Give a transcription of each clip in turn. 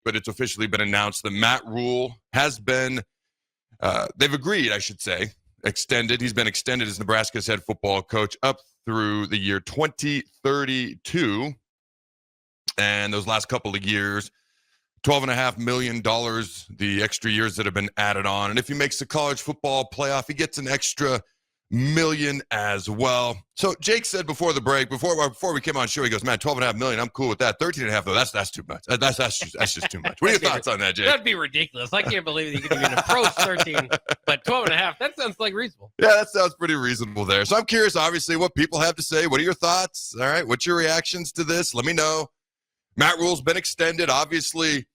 but it's officially been announced that Matt Rhule has been, they've agreed, I should say, extended. He's been extended as Nebraska's head football coach up through the year 2032. And those last couple of years, $12.5 million, the extra years that have been added on. And if he makes the college football playoff, he gets an extra million as well. So Jake said before the break, before we came on show, he goes, man, $12.5 million, I'm cool with that. 13.5 though, that's too much. That's just too much. What are your thoughts on that, Jake? That'd be ridiculous. I can't believe you could even approach 13, but 12.5, that sounds like reasonable. Yeah, that sounds pretty reasonable there. So I'm curious, obviously, what people have to say. What are your thoughts? All right, what's your reactions to this? Let me know. Matt Rhule's been extended, obviously.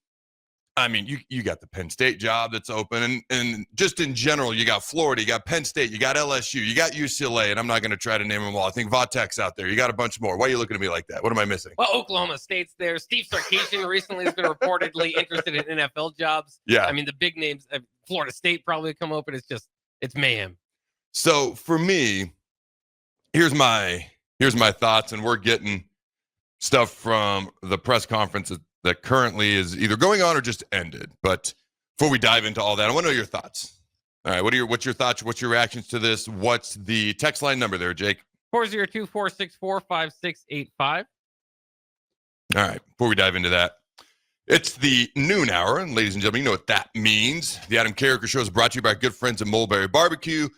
I mean, you got the Penn State job that's open, and just in general, you got Florida, you got Penn State, you got LSU, you got UCLA, and I'm not going to try to name them all. I think Vatek's out there. You got a bunch more. Why are you looking at me like that? What am I missing? Well, Oklahoma State's there. Steve Sarkisian recently has been reportedly interested in NFL jobs. Yeah. I mean, the big names, Florida State probably come open. It's mayhem. So for me, here's my thoughts, and we're getting stuff from the press conference that currently is either going on or just ended. But before we dive into all that, I want to know your thoughts. All right, what's your thoughts? What's your reactions to this? What's the text line number there, Jake? 402-464-5685. All right, before we dive into that, it's the noon hour, and ladies and gentlemen, you know what that means. The Adam Carriker Show is brought to you by our good friends at Mulberry Barbecue.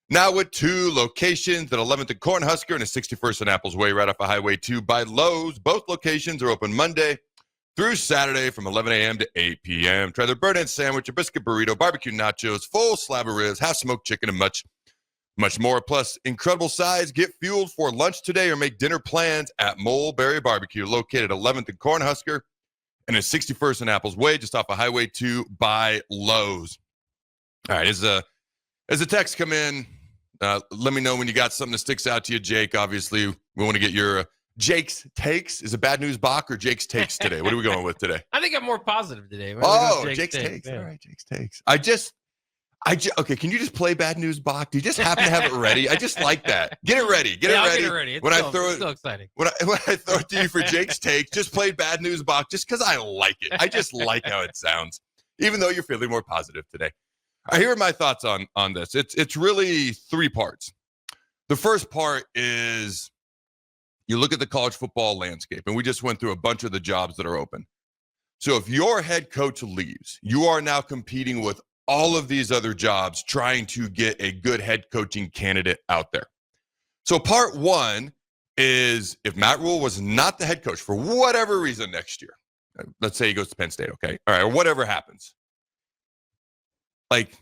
Now with 2 locations at 11th and Cornhusker and 61st and Apples Way, right off of Highway 2 by Lowe's. Both locations are open Monday through Saturday from 11 a.m. to 8 p.m. Try their burnt-end sandwich, a biscuit burrito, barbecue nachos, full slab of ribs, half smoked chicken, and much, much more. Plus, incredible size. Get fueled for lunch today or make dinner plans at Mulberry Barbecue, located at 11th and Cornhusker and at 61st and Apples Way, just off of Highway 2 by Lowe's. All right, as a text come in, let me know when you got something that sticks out to you, Jake. Obviously, we want to get your Jake's takes. Is it Bad News Bach or Jake's takes today? What are we going with today? I think I'm more positive today. Jake's takes. Yeah. All right, Jake's takes. Okay, can you just play Bad News Bach? Do you just happen to have it ready? I just like that. Get it ready. Get it ready. It's so exciting. When I throw it to you for Jake's takes, just play Bad News Bach just because I like it. I just like how it sounds, even though you're feeling more positive today. Here are my thoughts on this. It's really 3 parts. The first part is you look at the college football landscape, and we just went through a bunch of the jobs that are open. So if your head coach leaves, you are now competing with all of these other jobs trying to get a good head coaching candidate out there. So part 1 is if Matt Rhule was not the head coach for whatever reason next year, let's say he goes to Penn State, okay? All right, or whatever happens. Like,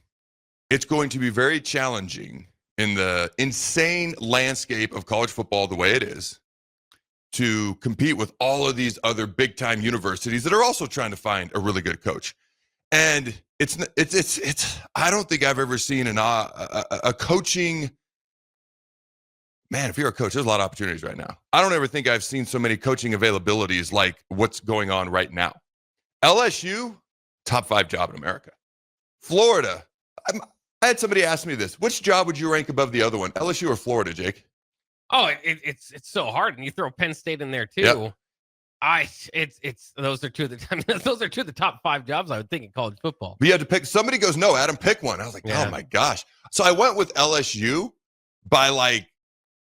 it's going to be very challenging in the insane landscape of college football the way it is to compete with all of these other big-time universities that are also trying to find a really good coach. And it's I don't think I've ever seen a coaching, man, if you're a coach, there's a lot of opportunities right now. I don't ever think I've seen so many coaching availabilities like what's going on right now. LSU, top 5 job in America. Florida, I had somebody ask me this. Which job would you rank above the other one, LSU or Florida, Jake? Oh, it's so hard, and you throw Penn State in there too. Yep. Those are 2 of the top 5 jobs I would think in college football. But you had to pick. Somebody goes, no, Adam, pick one. I was like, Oh my gosh. So I went with LSU by like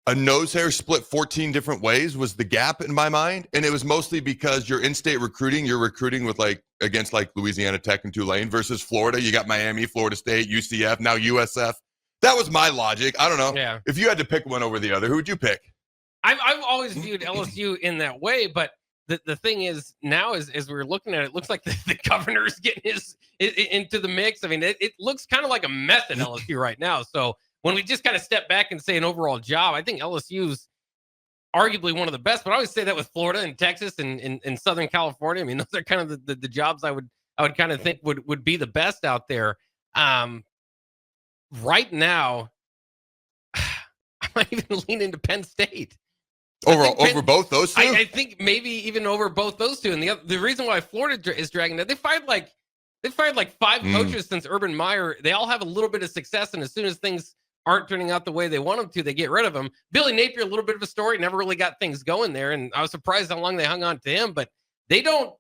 a nose hair split 14 different ways was the gap in my mind, and it was mostly because you're in-state recruiting. You're recruiting with against Louisiana Tech and Tulane versus Florida. You got Miami, Florida State, UCF, now USF. That was my logic. I don't know. Yeah. If you had to pick one over the other, who would you pick? I've always viewed LSU in that way, but the thing is now as we're looking at it, looks like the governor's getting into the mix. I mean, it looks kind of like a mess at LSU right now. So when we just kind of step back and say an overall job, I think LSU's arguably one of the best. But I always say that with Florida and Texas and in Southern California. I mean, those are kind of the jobs I would kind of think would be the best out there. Right now, I might even lean into Penn State. Over both those two? I think maybe even over both those two. And the reason why Florida is dragging that, they fired like 5 coaches since Urban Meyer. They all have a little bit of success, and as soon as things aren't turning out the way they want them to, they get rid of them. Billy Napier, a little bit of a story, never really got things going there, and I was surprised how long they hung on to him. But they don't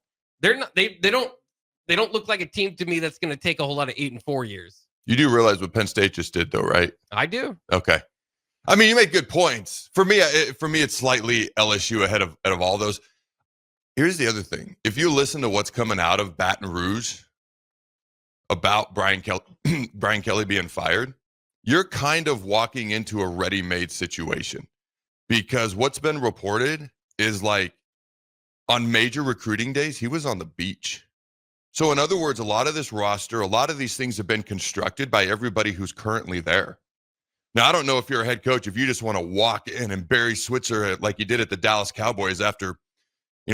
they don't look like a team to me that's going to take a whole lot of 8 and 4 years. You do realize what Penn State just did, though, right? I do. Okay. I mean, you make good points. For me, it's slightly LSU ahead of all those. Here's the other thing. If you listen to what's coming out of Baton Rouge about Brian Kelly being fired, you're kind of walking into a ready-made situation, because what's been reported is like on major recruiting days, he was on the beach. So in other words, a lot of this roster, a lot of these things have been constructed by everybody who's currently there. Now, I don't know if you're a head coach, if you just want to walk in and Barry Switzer like you did at the Dallas Cowboys after,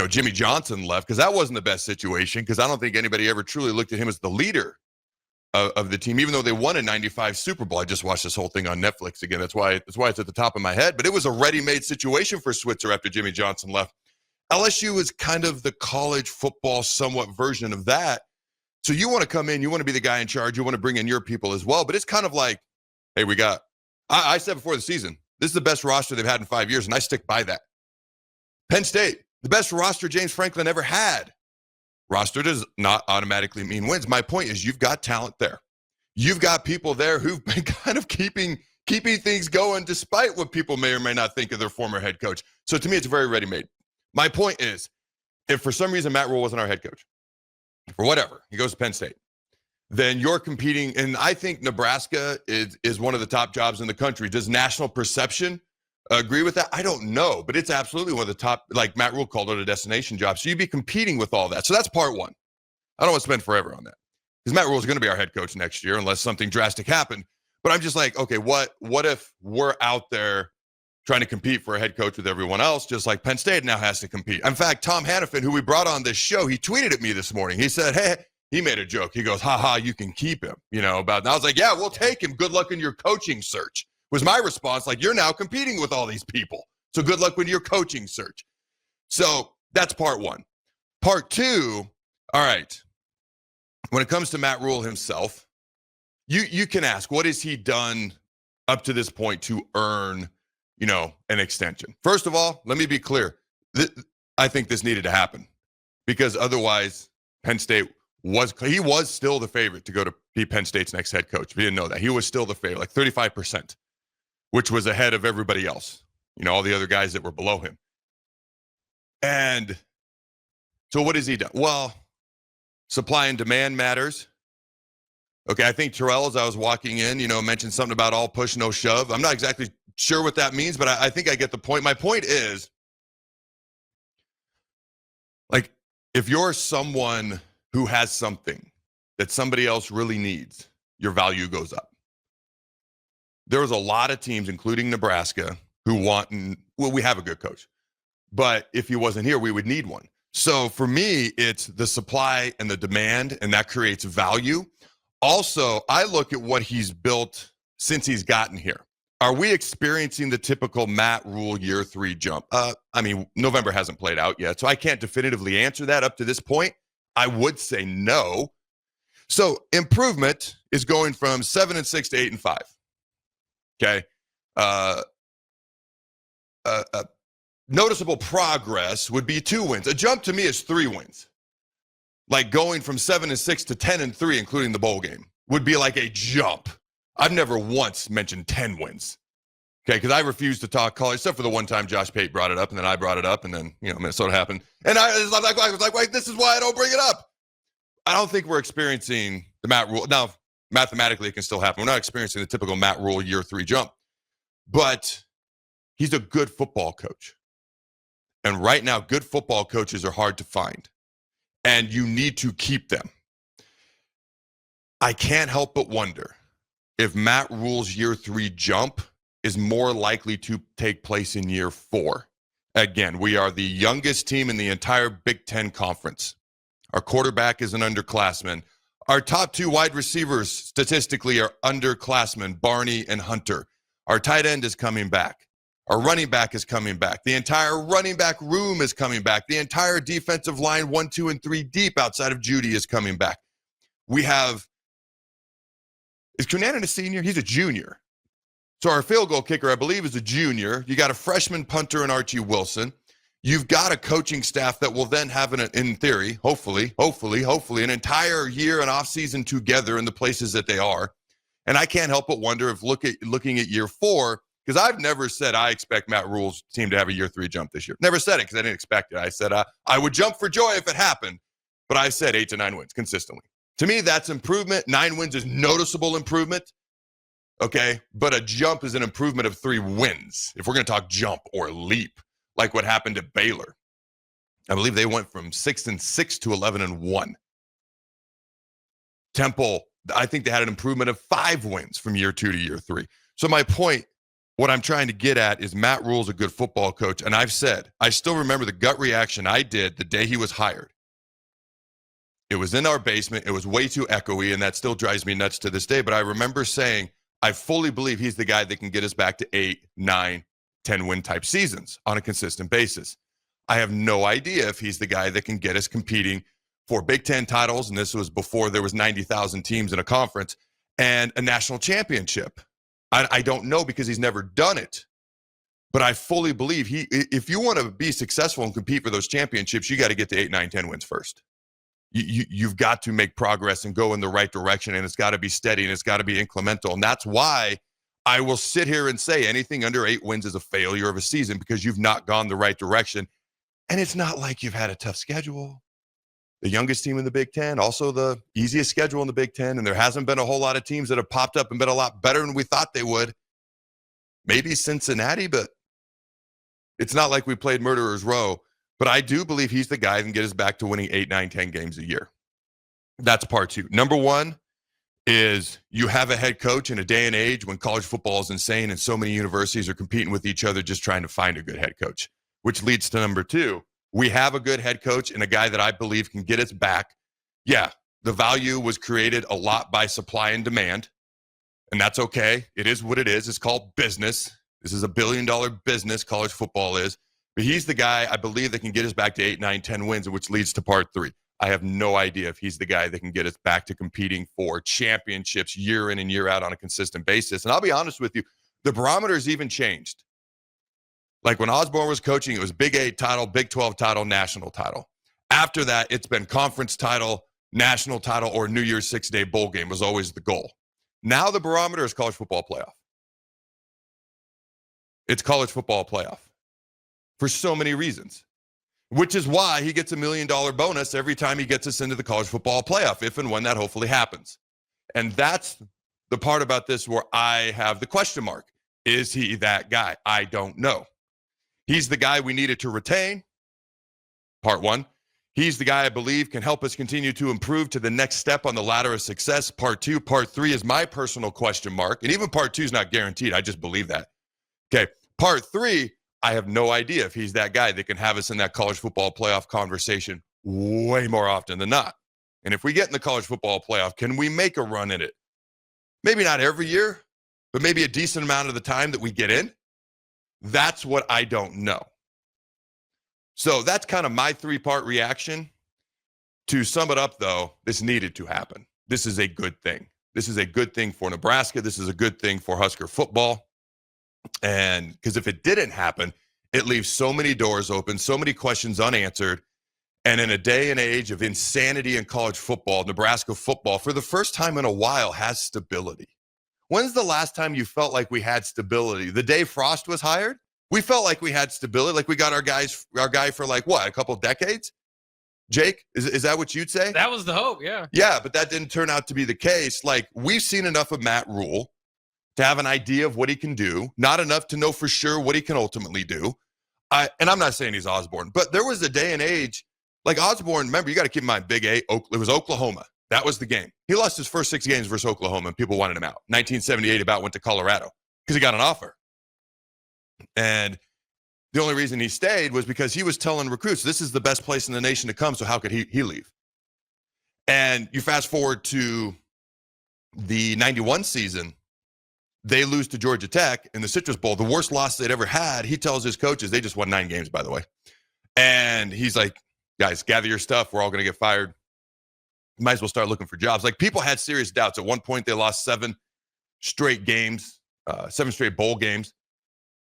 Jimmy Johnson left, because that wasn't the best situation, because I don't think anybody ever truly looked at him as the leader of the team, even though they won a 95 Super Bowl. I just watched this whole thing on Netflix again. That's why it's at the top of my head. But it was a ready-made situation for Switzer after Jimmy Johnson left. LSU is kind of the college football somewhat version of that. So you want to come in, you want to be the guy in charge, you want to bring in your people as well. But it's kind of like, hey, I said before the season, this is the best roster they've had in 5 years, and I stick by that. Penn State, the best roster James Franklin ever had. Roster does not automatically mean wins. My point is, you've got talent there. You've got people there who've been kind of keeping things going despite what people may or may not think of their former head coach. So to me, it's very ready-made. My point is, if for some reason Matt Rhule wasn't our head coach, for whatever, he goes to Penn State, then you're competing. And I think Nebraska is one of the top jobs in the country. Does national perception agree with that? I don't know, but it's absolutely one of the top, like Matt Rhule called it, a destination job. So you'd be competing with all that. So that's part one. I don't want to spend forever on that, because Matt Rhule is going to be our head coach next year unless something drastic happened. But I'm just like, okay, what if we're out there trying to compete for a head coach with everyone else, just like Penn State now has to compete? In fact, Tom Hannafin, who we brought on this show, he tweeted at me this morning. He said, hey, he made a joke. He goes, ha, you can keep him, about. And I was like, yeah, we'll take him. Good luck in your coaching search, was my response. Like, you're now competing with all these people, so good luck with your coaching search. So that's part one. Part two, all right, when it comes to Matt Rhule himself, you can ask, what has he done up to this point to earn an extension? First of all, let me be clear. I think this needed to happen, because otherwise Penn State was still the favorite to go to be Penn State's next head coach. If you didn't know that, he was still the favorite, like 35%, which was ahead of everybody else, all the other guys that were below him. And so what has he done? Well, supply and demand matters. Okay, I think Terrell, as I was walking in, mentioned something about all push, no shove. I'm not exactly sure what that means, but I think I get the point. My point is, like, if you're someone who has something that somebody else really needs, your value goes up. There was a lot of teams, including Nebraska, who we have a good coach, but if he wasn't here, we would need one. So for me, it's the supply and the demand, and that creates value. Also, I look at what he's built since he's gotten here. Are we experiencing the typical Matt Rhule year 3 jump? November hasn't played out yet, so I can't definitively answer that up to this point. I would say no. So improvement is going from 7-6 to 8-5. Okay. Noticeable progress would be 2 wins. A jump to me is 3 wins. Like going from 7-6 to 10-3, including the bowl game, would be like a jump. I've never once mentioned 10 wins. Okay, because I refuse to talk college, except for the one time Josh Pate brought it up, and then I brought it up, and then Minnesota happened. And I was like, wait, this is why I don't bring it up. I don't think we're experiencing the Matt Rhule. Now, mathematically, it can still happen. We're not experiencing the typical Matt Rhule year 3 jump. But he's a good football coach. And right now, good football coaches are hard to find. And you need to keep them. I can't help but wonder if Matt Rhule's year 3 jump is more likely to take place in year 4. Again, we are the youngest team in the entire Big Ten Conference. Our quarterback is an underclassman. Our top 2 wide receivers statistically are underclassmen, Barney and Hunter. Our tight end is coming back. Our running back is coming back. The entire running back room is coming back. The entire defensive line, 1, 2, and 3 deep outside of Judy, is coming back. Is Cunanan a senior? He's a junior. So our field goal kicker, I believe, is a junior. You got a freshman punter in Archie Wilson. You've got a coaching staff that will then have, in theory, hopefully, an entire year and offseason together in the places that they are. And I can't help but wonder if looking at year 4, because I've never said I expect Matt Rhule's team to have a year 3 jump this year. Never said it because I didn't expect it. I said I would jump for joy if it happened, but I said 8 to 9 wins consistently. To me, that's improvement. 9 wins is noticeable improvement. Okay, but a jump is an improvement of 3 wins. If we're going to talk jump or leap, like what happened at Baylor. I believe they went from 6-6 to 11-1. Temple, I think they had an improvement of 5 wins from year 2 to year 3. So my point, what I'm trying to get at is Matt Rhule's a good football coach. And I've said, I still remember the gut reaction I did the day he was hired. It was in our basement. It was way too echoey, and that still drives me nuts to this day. But I remember saying, I fully believe he's the guy that can get us back to 8, 9, 10 win type seasons on a consistent basis. I have no idea if he's the guy that can get us competing for Big Ten titles, and this was before there was 90,000 teams in a conference, and a national championship. I don't know because he's never done it. But I fully believe if you want to be successful and compete for those championships, you got to get to 8, 9, 10 wins first. You've got to make progress and go in the right direction, and it's got to be steady, and it's got to be incremental. And that's why I will sit here and say anything under 8 wins is a failure of a season because you've not gone the right direction. And it's not like you've had a tough schedule. The youngest team in the Big Ten, also the easiest schedule in the Big Ten, and there hasn't been a whole lot of teams that have popped up and been a lot better than we thought they would. Maybe Cincinnati, but it's not like we played Murderer's Row. But I do believe he's the guy that can get us back to winning 8, 9, 10 games a year. That's part 2. Number 1 is you have a head coach in a day and age when college football is insane and so many universities are competing with each other just trying to find a good head coach, which leads to number 2. We have a good head coach and a guy that I believe can get us back. Yeah, the value was created a lot by supply and demand, and that's okay. It is what it is. It's called business. This is a billion-dollar business, college football is. But he's the guy I believe that can get us back to 8, 9, 10 wins, which leads to part 3. I have no idea if he's the guy that can get us back to competing for championships year in and year out on a consistent basis. And I'll be honest with you, the barometer's even changed. Like when Osborne was coaching, it was Big 8 title, Big 12 title, national title. After that, it's been conference title, national title, or New Year's 6-day bowl game was always the goal. Now the barometer is college football playoff. It's college football playoff for so many reasons. Which is why he gets $1 million bonus every time he gets us into the college football playoff, if and when that hopefully happens. And that's the part about this where I have the question mark. Is he that guy? I don't know. He's the guy we needed to retain, part 1. He's the guy I believe can help us continue to improve to the next step on the ladder of success, part 2. Part 3 is my personal question mark. And even part 2 is not guaranteed. I just believe that. Okay, part 3, I have no idea if he's that guy that can have us in that college football playoff conversation way more often than not. And if we get in the college football playoff, can we make a run in it? Maybe not every year, but maybe a decent amount of the time that we get in. That's what I don't know. So that's kind of my 3-part reaction. To sum it up, though, this needed to happen. This is a good thing. This is a good thing for Nebraska. This is a good thing for Husker football. And because if it didn't happen, it leaves so many doors open, so many questions unanswered. And in a day and age of insanity in college football, Nebraska football, for the first time in a while, has stability. When's the last time you felt like we had stability? The day Frost was hired? We felt like we had stability, like we got our guy for like what, a couple decades? Jake, is that what you'd say? That was the hope, yeah. Yeah, but that didn't turn out to be the case. Like, we've seen enough of Matt Rhule to have an idea of what he can do, not enough to know for sure what he can ultimately do. And I'm not saying he's Osborne, but there was a day and age, like Osborne, remember, you got to keep in mind, Big 8, it was Oklahoma. That was the game. He lost his first 6 games versus Oklahoma, and people wanted him out. 1978, about went to Colorado because he got an offer. And the only reason he stayed was because he was telling recruits, this is the best place in the nation to come, so how could he leave? And you fast forward to the 91 season, they lose to Georgia Tech in the Citrus Bowl, the worst loss they'd ever had. He tells his coaches, they just won 9 games, by the way. And he's like, guys, gather your stuff. We're all going to get fired. You might as well start looking for jobs. Like, people had serious doubts. At one point, they lost 7 straight games, 7 straight bowl games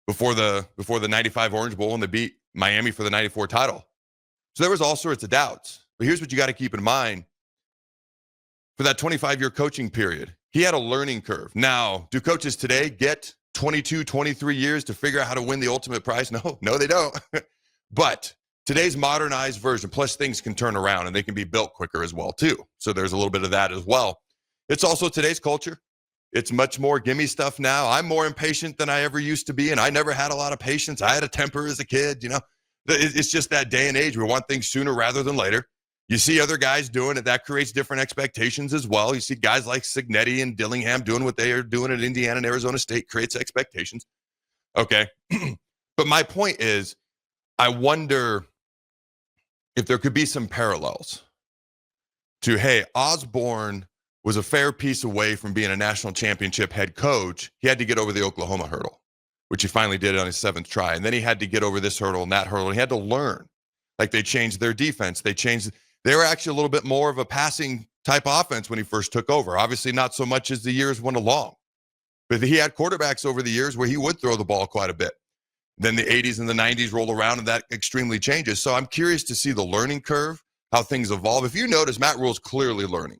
before the 95 Orange Bowl, and they beat Miami for the 94 title. So there was all sorts of doubts. But here's what you got to keep in mind. For that 25-year coaching period, he had a learning curve. Now, do coaches today get 22, 23 years to figure out how to win the ultimate prize? No, they don't. But today's modernized version, plus things can turn around and they can be built quicker as well, too. So there's a little bit of that as well. It's also today's culture. It's much more gimme stuff now. I'm more impatient than I ever used to be, and I never had a lot of patience. I had a temper as a kid, It's just that day and age. We want things sooner rather than later. You see other guys doing it. That creates different expectations as well. You see guys like Cignetti and Dillingham doing what they are doing at Indiana and Arizona State, creates expectations. Okay. But my point is, I wonder if there could be some parallels to, hey, Osborne was a fair piece away from being a national championship head coach. He had to get over the Oklahoma hurdle, which he finally did on his 7th try. And then he had to get over this hurdle and that hurdle. And he had to learn. Like, they changed their defense. They were actually a little bit more of a passing type offense when he first took over. Obviously not so much as the years went along. But he had quarterbacks over the years where he would throw the ball quite a bit. Then the 80s and the 90s roll around and that extremely changes. So I'm curious to see the learning curve, how things evolve. If you notice, Matt Rhule's clearly learning.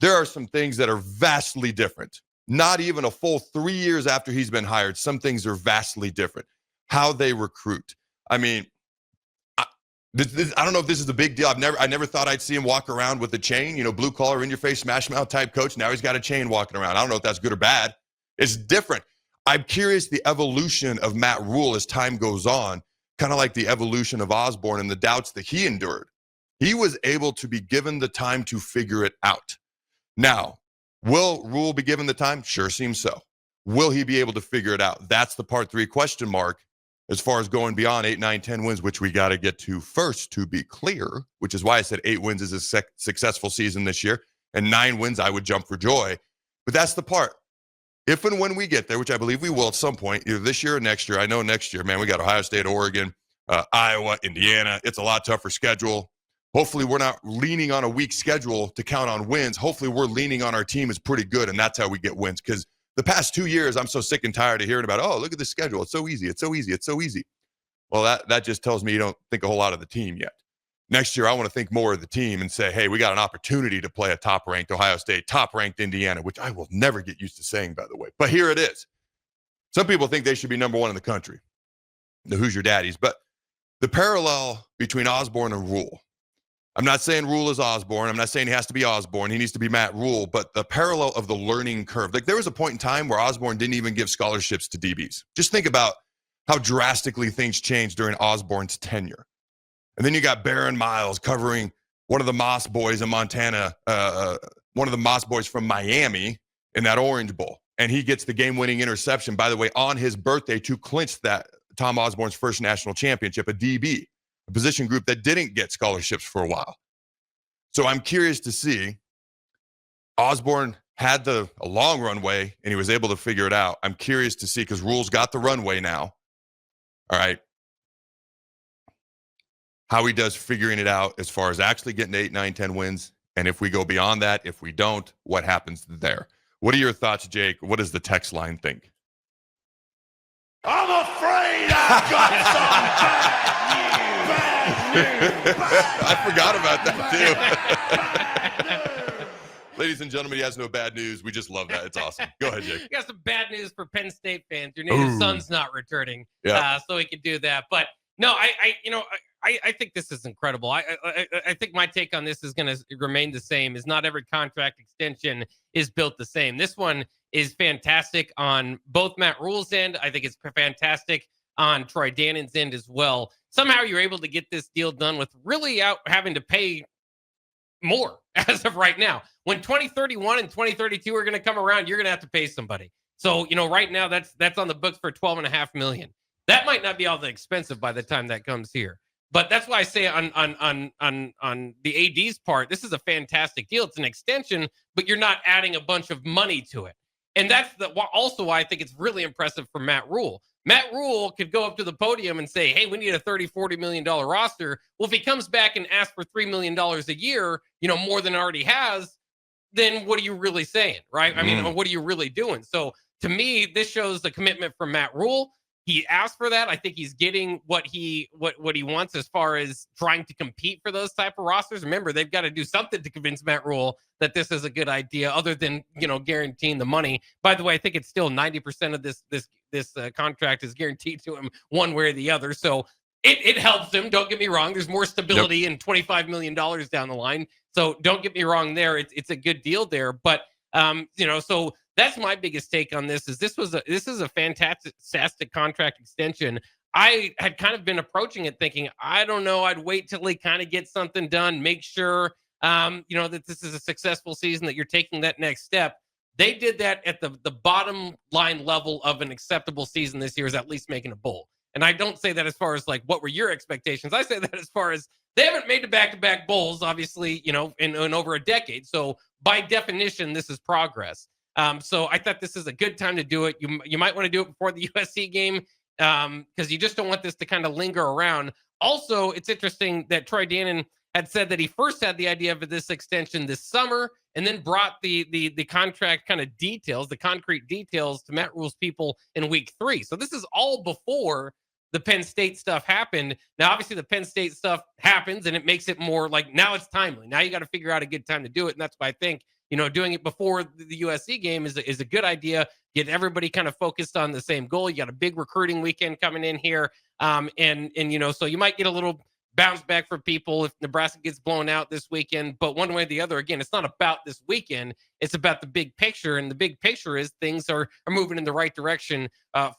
There are some things that are vastly different. Not even a full 3 years after he's been hired, some things are vastly different. How they recruit. I mean, I don't know if this is a big deal. I never thought I'd see him walk around with a chain, blue collar, in your face, smash mouth type coach. Now he's got a chain walking around. I don't know if that's good or bad. It's different. I'm curious the evolution of Matt Rhule as time goes on, kind of like the evolution of Osborne and the doubts that he endured. He was able to be given the time to figure it out. Now, will Rhule be given the time? Sure seems so. Will he be able to figure it out? That's the part 3 question mark as far as going beyond 8, 9, 10 wins, which we got to get to first to be clear, which is why I said 8 wins is a successful season this year, and 9 wins I would jump for joy. But that's the part. If and when we get there, which I believe we will at some point, either this year or next year. I know next year, man, we got Ohio State, Oregon, Iowa, Indiana. It's a lot tougher schedule. Hopefully we're not leaning on a weak schedule to count on wins. Hopefully we're leaning on our team is pretty good, and that's how we get wins. Because the past 2 years, I'm so sick and tired of hearing about, oh, look at the schedule. It's so easy. It's so easy. It's so easy. Well, that just tells me you don't think a whole lot of the team yet. Next year, I want to think more of the team and say, hey, we got an opportunity to play a top-ranked Ohio State, top-ranked Indiana, which I will never get used to saying, by the way. But here it is. Some people think they should be number 1 in the country, the Who's Your Daddies. But the parallel between Osborne and Rhule, I'm not saying Rhule is Osborne. I'm not saying he has to be Osborne. He needs to be Matt Rhule. But the parallel of the learning curve. Like, there was a point in time where Osborne didn't even give scholarships to DBs. Just think about how drastically things changed during Osborne's tenure. And then you got Baron Miles covering one of the Moss boys in Montana, one of the Moss boys from Miami in that Orange Bowl. And he gets the game-winning interception, by the way, on his birthday to clinch that Tom Osborne's first national championship, a DB, a position group that didn't get scholarships for a while. So I'm curious to see. Osborne had a long runway, and he was able to figure it out. I'm curious to see, because Rhule's got the runway now. All right. How he does figuring it out as far as actually getting 8, 9, 10 wins. And if we go beyond that, if we don't, what happens there? What are your thoughts, Jake? What does the text line think? I'm afraid I've got some bad news. I forgot about that, too. Ladies and gentlemen, he has no bad news. We just love that. It's awesome. Go ahead, Jake. Got some bad news for Penn State fans. Your native son's not returning, so he can do that. But no, I think this is incredible. I think my take on this is going to remain the same. Is not every contract extension is built the same. This one is fantastic on both Matt Rhule's end. I think it's fantastic on Troy Dannon's end as well. Somehow you're able to get this deal done with really out having to pay more as of right now. When 2031 and 2032 are going to come around, you're going to have to pay somebody. So, right now that's on the books for $12.5 million. That might not be all that expensive by the time that comes here. But that's why I say on the AD's part, this is a fantastic deal. It's an extension, but you're not adding a bunch of money to it. And that's also why I think it's really impressive for Matt Rhule. Matt Rhule could go up to the podium and say, hey, we need a $30, $40 million roster. Well, if he comes back and asks for $3 million a year, more than already has, then what are you really saying, right? I mean, what are you really doing? So to me, this shows the commitment from Matt Rhule. he asked for that. I think he's getting what he wants as far as trying to compete for those type of rosters. Remember, they've got to do something to convince Matt Rhule that this is a good idea, other than guaranteeing the money. By the way, I think it's still 90% of this contract is guaranteed to him one way or the other. So it helps him. Don't get me wrong. There's more stability and $25 million down the line. So don't get me wrong there. It's a good deal there, but. So that's my biggest take on this. This is a fantastic contract extension. I had kind of been approaching it thinking, I don't know, I'd wait till he kind of gets something done, make sure, that this is a successful season, that you're taking that next step. They did that at the bottom line level of an acceptable season this year, is at least making a bowl. And I don't say that as far as like, what were your expectations? I say that as far as they haven't made the back-to-back bowls, obviously, in over a decade. So by definition, this is progress. So I thought this is a good time to do it. You might want to do it before the USC game, because you just don't want this to kind of linger around. Also, it's interesting that Troy Dannon had said that he first had the idea of this extension this summer and then brought the contract kind of details, the concrete details, to Matt Rhule's people in week 3. So this is all before the Penn State stuff happened. Now, obviously, the Penn State stuff happens, and it makes it more like, now it's timely. Now you got to figure out a good time to do it, and that's why I think doing it before the USC game is a good idea. Get everybody kind of focused on the same goal. You got a big recruiting weekend coming in here, so you might get a little bounce back for people if Nebraska gets blown out this weekend. But one way or the other, again, it's not about this weekend. It's about the big picture. And the big picture is things are moving in the right direction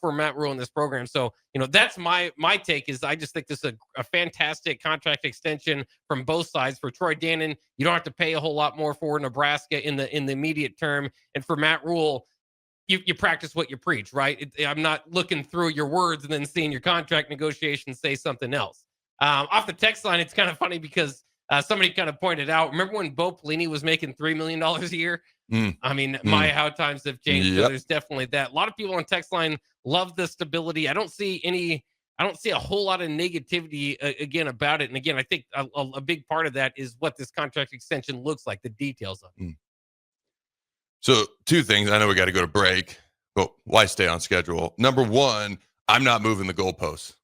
for Matt Rhule in this program. So, that's my take. Is I just think this is a fantastic contract extension from both sides. For Troy Dannon, you don't have to pay a whole lot more for Nebraska in the immediate term. And for Matt Rhule, you practice what you preach, right? I'm not looking through your words and then seeing your contract negotiations say something else. Off the text line, it's kind of funny because somebody kind of pointed out, remember when Bo Pelini was making $3 million a year? I mean, how times have changed. Yep. So there's definitely that. A lot of people on text line love the stability. I don't see a whole lot of negativity again about it. And again, I think a big part of that is what this contract extension looks like, the details of it. So 2 things. I know we got to go to break, but why stay on schedule? Number 1, I'm not moving the goalposts.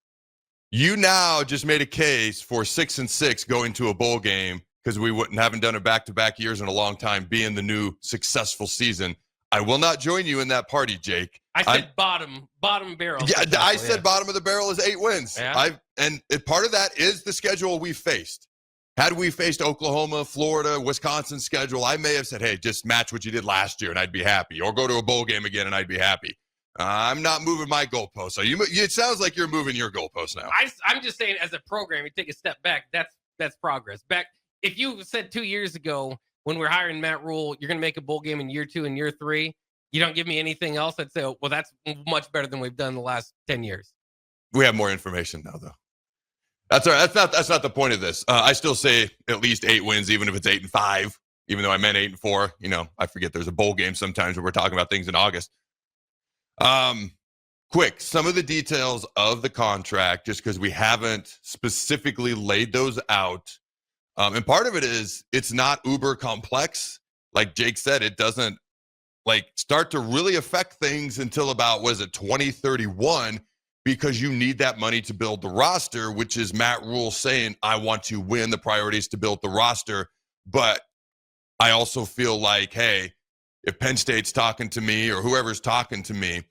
You now just made a case for 6-6 going to a bowl game because we haven't done it back-to-back years in a long time, being the new successful season. I will not join you in that party, Jake. I said bottom barrel. Yeah, I said bottom of the barrel is 8 wins. Yeah. Part of that is the schedule we faced. Had we faced Oklahoma, Florida, Wisconsin schedule, I may have said, hey, just match what you did last year and I'd be happy, or go to a bowl game again and I'd be happy. I'm not moving my goalpost. So it sounds like you're moving your goalpost now. I'm just saying, as a program, you take a step back. That's progress. Back, if you said 2 years ago when we're hiring Matt Rhule, you're going to make a bowl game in year 2 and year 3, you don't give me anything else, I'd say, well, that's much better than we've done the last 10 years. We have more information now, though. That's all right. That's not the point of this. I still say at least 8 wins, even if it's 8-5. Even though I meant 8-4. I forget there's a bowl game sometimes when we're talking about things in August. Quick, some of the details of the contract, just because we haven't specifically laid those out. And part of it is it's not uber complex. Like Jake said, it doesn't start to really affect things until about, 2031, because you need that money to build the roster, which is Matt Rhule saying, I want to win. The priority is to build the roster. But I also feel like, hey, if Penn State's talking to me or whoever's talking to me,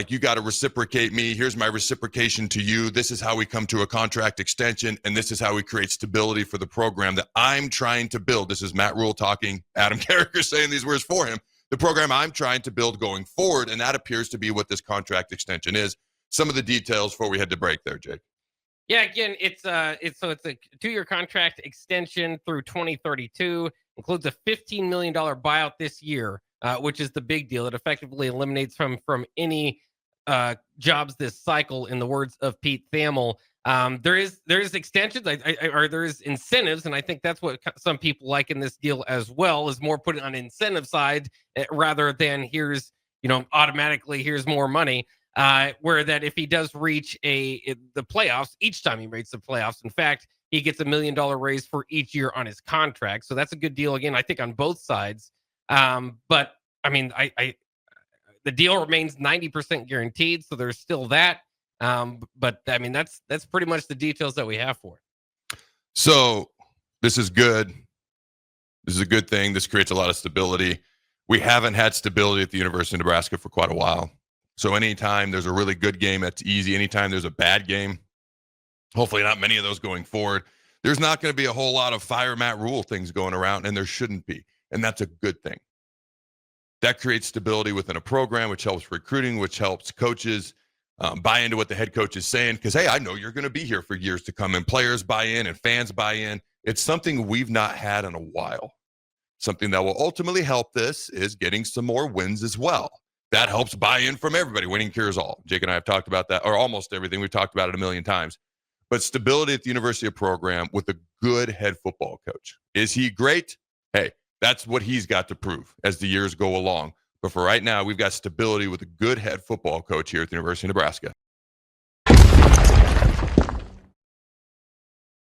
you got to reciprocate me. Here's my reciprocation to you. This is how we come to a contract extension, and this is how we create stability for the program that I'm trying to build. This is Matt Rhule talking, Adam Carriker saying these words for him. The program I'm trying to build going forward, and that appears to be what this contract extension is. Some of the details before we had to break there, Jake. Yeah, again, it's a 2-year contract extension through 2032. Includes a $15 million buyout this year, which is the big deal. It effectively eliminates from any jobs this cycle, in the words of Pete Thamel. There is extensions, or there is incentives, and I think that's what some people like in this deal as well, is more put it on incentive side rather than here's automatically here's more money. Where that if he does reach the playoffs, each time he makes the playoffs, in fact, he gets $1 million raise for each year on his contract. So that's a good deal, again, I think, on both sides. But I mean, the deal remains 90% guaranteed. So there's still that. But I mean, that's pretty much the details that we have for it. So this is good. This is a good thing. This creates a lot of stability. We haven't had stability at the University of Nebraska for quite a while. So anytime there's a really good game, that's easy. Anytime there's a bad game, hopefully not many of those going forward, there's not going to be a whole lot of fire Matt Rhule things going around, and there shouldn't be. And that's a good thing. That creates stability within a program, which helps recruiting, which helps coaches buy into what the head coach is saying. Because, hey, I know you're going to be here for years to come, and players buy in and fans buy in. It's something we've not had in a while. Something that will ultimately help this is getting some more wins as well. That helps buy-in from everybody. Winning cures all. Jake and I have talked about that, or almost everything. We've talked about it a million times. But stability at the university program with a good head football coach. Is he great? Hey, that's what he's got to prove as the years go along. But for right now, we've got stability with a good head football coach here at the University of Nebraska.